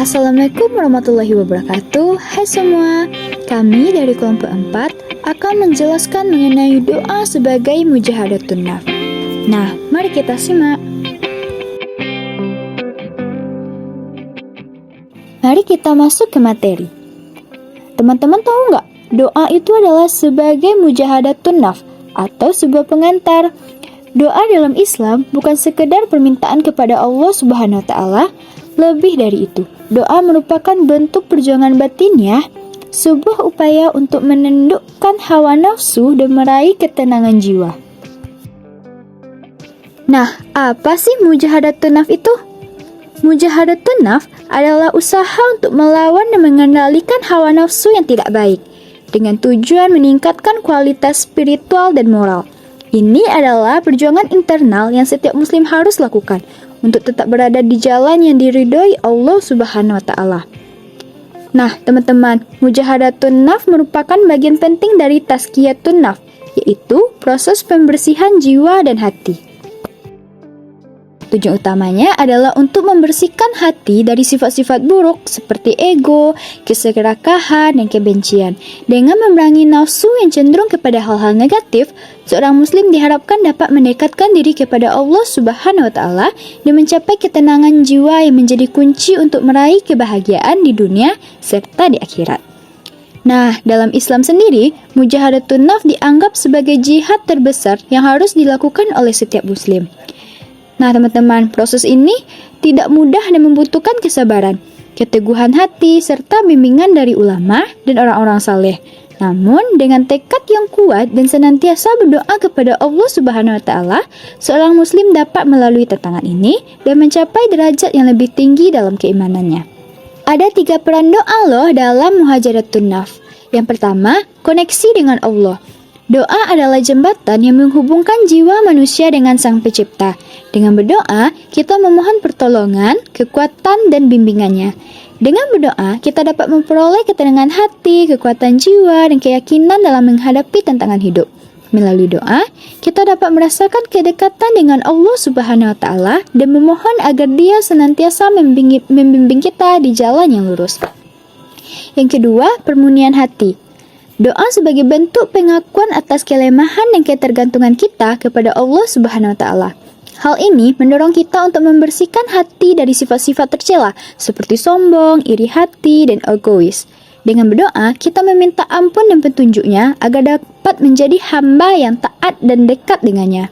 Assalamualaikum warahmatullahi wabarakatuh. Hai semua, kami dari kelompok 4 akan menjelaskan mengenai doa sebagai mujahadatun nafs. Nah, mari kita simak. Mari kita masuk ke materi. Teman-teman tahu nggak? Doa itu adalah sebagai mujahadatun nafs atau sebuah pengantar. Doa dalam Islam bukan sekedar permintaan kepada Allah Subhanahu wa taala, lebih dari itu. Doa merupakan bentuk perjuangan batinnya, sebuah upaya untuk menundukkan hawa nafsu dan meraih ketenangan jiwa. Nah, apa sih mujahadatun nafs itu? Mujahadatun nafs adalah usaha untuk melawan dan mengendalikan hawa nafsu yang tidak baik, dengan tujuan meningkatkan kualitas spiritual dan moral. Ini adalah perjuangan internal yang setiap muslim harus lakukan untuk tetap berada di jalan yang diridhoi Allah Subhanahu wa taala. Nah, teman-teman, mujahadatun nafs merupakan bagian penting dari tazkiyatun nafs, yaitu proses pembersihan jiwa dan hati. Tujuan utamanya adalah untuk membersihkan hati dari sifat-sifat buruk seperti ego, keserakahan, dan kebencian. Dengan memerangi nafsu yang cenderung kepada hal-hal negatif, seorang muslim diharapkan dapat mendekatkan diri kepada Allah Subhanahu wa taala dan mencapai ketenangan jiwa yang menjadi kunci untuk meraih kebahagiaan di dunia serta di akhirat. Nah, dalam Islam sendiri, mujahadatun nafs dianggap sebagai jihad terbesar yang harus dilakukan oleh setiap muslim. Nah, teman-teman, proses ini tidak mudah dan membutuhkan kesabaran, keteguhan hati, serta bimbingan dari ulama dan orang-orang saleh. Namun, dengan tekad yang kuat dan senantiasa berdoa kepada Allah Subhanahu wa taala, seorang muslim dapat melalui tantangan ini dan mencapai derajat yang lebih tinggi dalam keimanannya. Ada 3 peran doa loh dalam mujahadatun nafs. Yang pertama, koneksi dengan Allah. Doa adalah jembatan yang menghubungkan jiwa manusia dengan Sang Pencipta. Dengan berdoa, kita memohon pertolongan, kekuatan, dan bimbingannya. Dengan berdoa, kita dapat memperoleh ketenangan hati, kekuatan jiwa, dan keyakinan dalam menghadapi tantangan hidup. Melalui doa, kita dapat merasakan kedekatan dengan Allah Subhanahu wa taala dan memohon agar Dia senantiasa membimbing kita di jalan yang lurus. Yang kedua, permurnian hati. Doa sebagai bentuk pengakuan atas kelemahan dan ketergantungan kita kepada Allah Subhanahu wa taala. Hal ini mendorong kita untuk membersihkan hati dari sifat-sifat tercela seperti sombong, iri hati, dan egois. Dengan berdoa, kita meminta ampun dan petunjuknya agar dapat menjadi hamba yang taat dan dekat dengannya.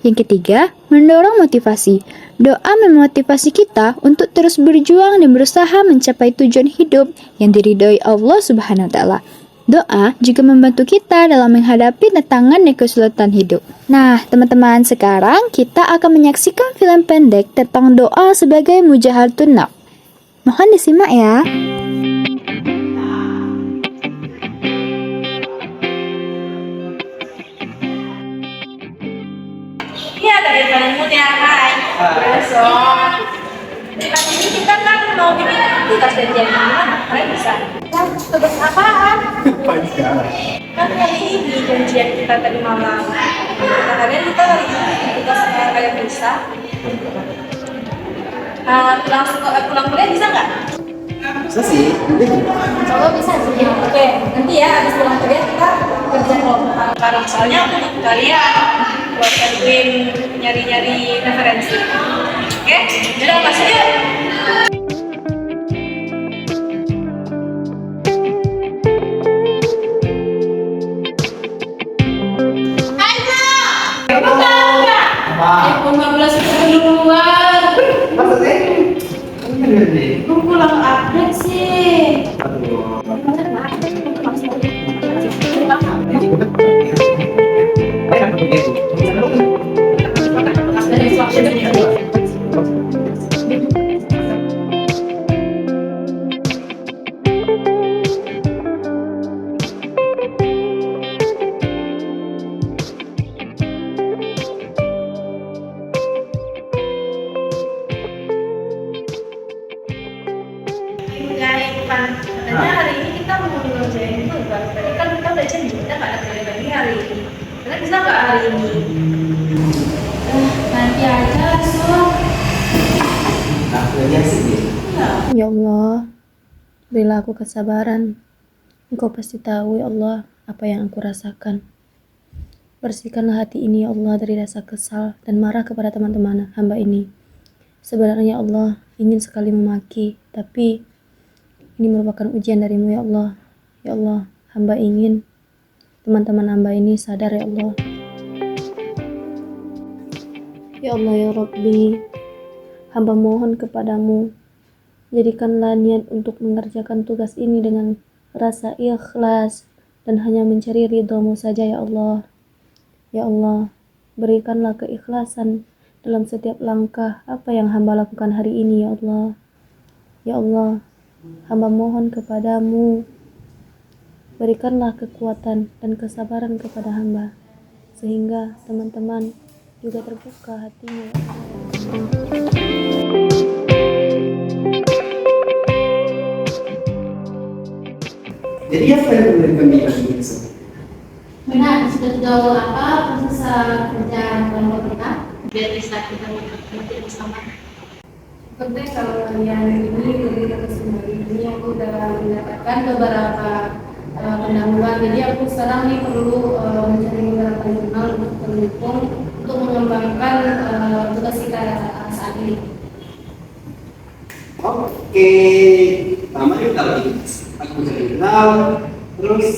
Yang ketiga, mendorong motivasi. Doa memotivasi kita untuk terus berjuang dan berusaha mencapai tujuan hidup yang diridhoi Allah Subhanahu wa taala. Doa juga membantu kita dalam menghadapi tantangan dan kesulitan hidup. Nah, teman-teman, sekarang kita akan menyaksikan film pendek tentang doa sebagai mujahadatun nafs. Mohon disimak ya. Iya, dari Kalimantan ya, hai. Besok. Pagi ini kita kan mau bikin tugas janjian gimana? Kalian bisa? Tugas apaan? Kan hari ini janjian kita tadi malam. Nah, kalian kita hari ini tugas kalian bisa. Pulang kuliah bisa nggak? Bisa sih, Coba bisa sih. Oke, nanti ya habis pulang kuliah kita kerja kelompok. Karena soalnya aku butuh kalian buat bantuin nyari-nyari referensi. Oke, udah masuk yuk. iPhone 15 itu keluar. maksudnya? Aku pulang update sih. Katanya hari ini kita mau ngerjain tugas. Tadi kan kita udah janji kita nggak ada kerja lagi hari ini. Kalian bisa nggak hari ini? Nanti aja, so. Nah, sih. Iya. Ya Allah, berilah aku kesabaran. Engkau pasti tahu, ya Allah, apa yang aku rasakan. Bersihkanlah hati ini, ya Allah, dari rasa kesal dan marah kepada teman-teman hamba ini. Sebenarnya Allah ingin sekali memaki, tapi ini merupakan ujian darimu, ya Allah. Ya Allah, hamba ingin teman-teman hamba ini sadar, ya Allah. Ya Allah, ya Rabbi, hamba mohon kepadamu, jadikanlah niat untuk mengerjakan tugas ini dengan rasa ikhlas dan hanya mencari ridhamu saja, ya Allah. Ya Allah, berikanlah keikhlasan dalam setiap langkah apa yang hamba lakukan hari ini, ya Allah. Ya Allah, hamba mohon kepadamu, berikanlah kekuatan dan kesabaran kepada hamba, sehingga teman-teman juga terbuka hatinya, ya Allah. Jadi apa yang memberikan dia ini? Benar, sudah tahu proses kerja kelompok kita biar bisa kita mengerti bersama. Seperti kalau kalian ini ketika kesempatan ini aku udah mendapatkan beberapa pendahuluan, jadi aku sekarang nih perlu mencari beberapa jurnal untuk mendukung untuk mengembangkan tugas kita saat ini. Oke, pertama kita aku cari kenal, terus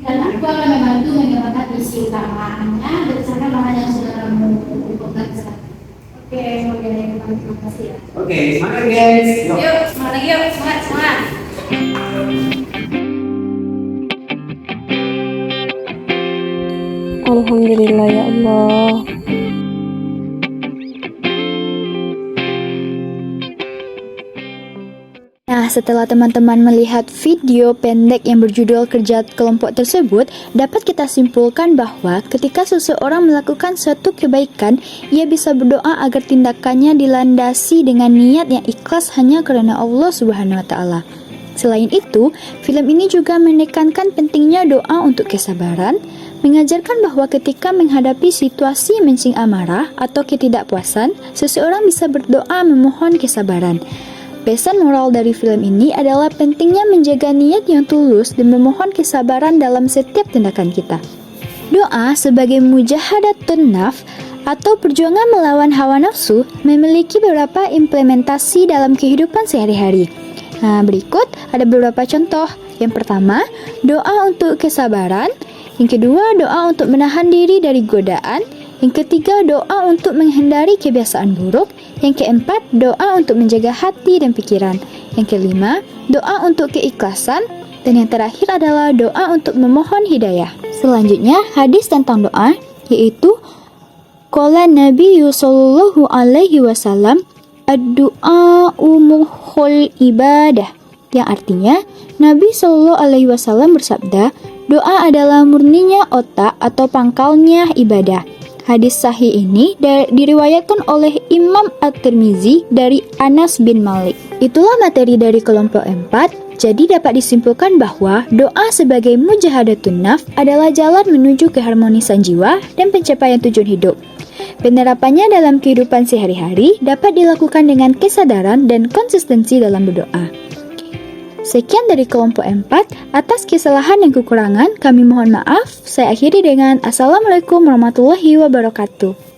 Dan aku akan membantu menggambarkan isi utamanya berdasarkan bahan yang sudah kamu kumpulkan sekarang. Oke, kemudian terima kasih ya. oke, semangat guys. Yuk, semangat lagi yuk, semangat. Alhamdulillah, ya Allah. Nah, setelah teman-teman melihat video pendek yang berjudul kerja kelompok tersebut, dapat kita simpulkan bahwa ketika seseorang melakukan suatu kebaikan, ia bisa berdoa agar tindakannya dilandasi dengan niat yang ikhlas hanya karena Allah Subhanahu wa Ta'ala. Selain itu, film ini juga menekankan pentingnya doa untuk kesabaran, mengajarkan bahwa ketika menghadapi situasi mencing amarah atau ketidakpuasan, seseorang bisa berdoa memohon kesabaran. Pesan moral dari film ini adalah pentingnya menjaga niat yang tulus dan memohon kesabaran dalam setiap tindakan kita. Doa sebagai mujahadatun nafs atau perjuangan melawan hawa nafsu memiliki beberapa implementasi dalam kehidupan sehari-hari. Nah, berikut ada beberapa contoh. Yang pertama, doa untuk kesabaran. Yang kedua, doa untuk menahan diri dari godaan. Yang ketiga, doa untuk menghindari kebiasaan buruk. Yang keempat, doa untuk menjaga hati dan pikiran. Yang kelima, doa untuk keikhlasan. Dan yang terakhir adalah doa untuk memohon hidayah. Selanjutnya, hadis tentang doa, yaitu qala Nabi sallallahu alaihi wasallam, ad-du'a'u mukhul ibadah. Yang artinya, Nabi sallallahu alaihi wasallam bersabda, doa adalah murninya otak atau pangkalnya ibadah. Hadis sahih ini diriwayatkan oleh Imam At-Tirmizi dari Anas bin Malik. Itulah materi dari kelompok 4. Jadi dapat disimpulkan bahwa doa sebagai mujahadatun nafs adalah jalan menuju keharmonisan jiwa dan pencapaian tujuan hidup. Penerapannya dalam kehidupan sehari-hari dapat dilakukan dengan kesadaran dan konsistensi dalam berdoa. Sekian dari kelompok 4. Atas kesalahan dan kekurangan kami mohon maaf. Saya akhiri dengan Assalamualaikum warahmatullahi wabarakatuh.